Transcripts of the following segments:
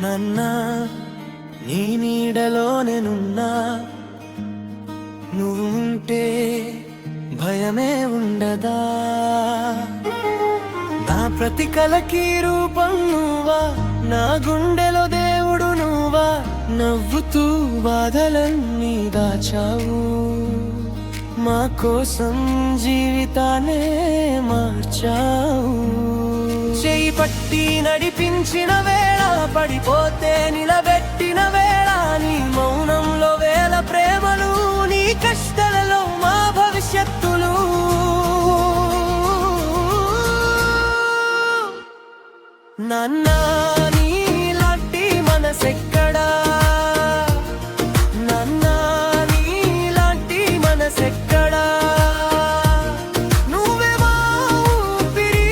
నన్నా నీ నీడలో నేనున్నా, నువ్వు ఉంటే భయమే ఉండదా? నా ప్రతి కలకి రూపం నువ్వా, నా గుండెలో దేవుడు నువ్వా, నవ్వుతూ బాధలన్నీ దాచావు, మా కోసం జీవితాన్నే మార్చావు. చేయి పట్టి నడిపించిన వేళ, పడిపోతే నిలబెట్టిన వేళ, నీ మౌనంలో వేల ప్రేమలు, నీ కష్టాలలో మా భవిష్యత్తులు. నాన్నా నీలాంటి మనసెక్కడా, నాన్నా నీలాంటి మనసెక్కడా, నువ్వే మా ఊపిరి,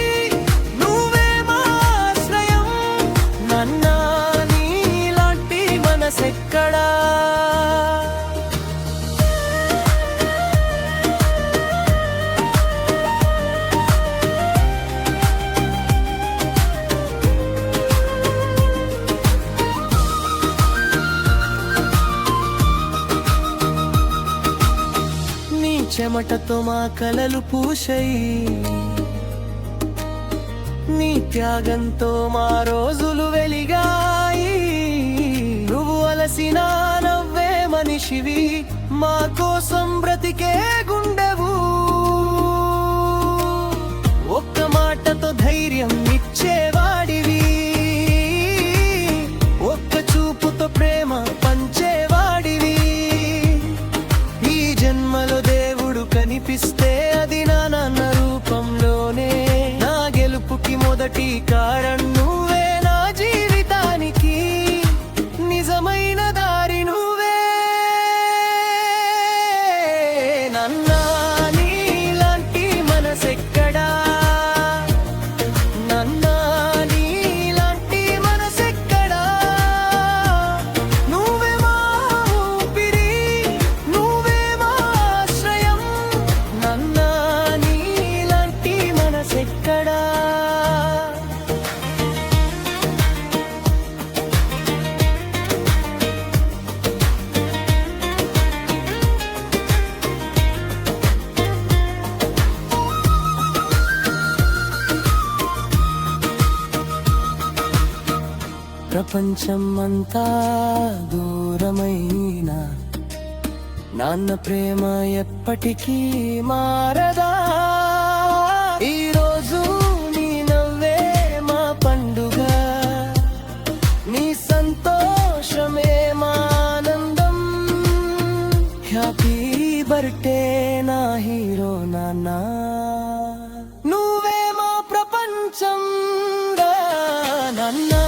నువ్వే మా ఆశ్రయం, నాన్నా నీలాంటి మనసెక్కడా. చెమటతో మా కలలు పూశాయి, నీ త్యాగంతో మా రోజులు వెలిగాయి. నువ్వు అలసిన నవ్వే మనిషివి, మా కోసం బ్రతికే గుండెవు. ఒక్క మాటతో ధైర్యం ఇచ్చేవాడివి, ఒక్క చూపుతో ప్రేమ పంచేవాడివి. ఈ జన్మలో కనిపిస్తే అది నా నాన్న రూపంలోనే, నా గెలుపుకి మొదటి కారణం నువ్వే, నా జీవితానికి నిజమైన దారి నువ్వే. నన్నా నీలాంటి మనసెక్కడా, నన్నా నీలాంటి మనసెక్కడా, నువ్వే మా ఊపిరి, నువ్వే మా ఆశ్రయం, నన్నా నీలాంటి మనసెక్కడా. ప్రపంచం అంతా దూరమైనా, నాన్న ప్రేమ ఎప్పటికీ మారదా? ఈరోజు నీ నవ్వే మా పండుగ, నీ సంతోషమే మా ఆనందం. హ్యాపీ బర్త్డే నా హీరో నాన్నా, నువ్వే మా ప్రపంచం రా నాన్నా.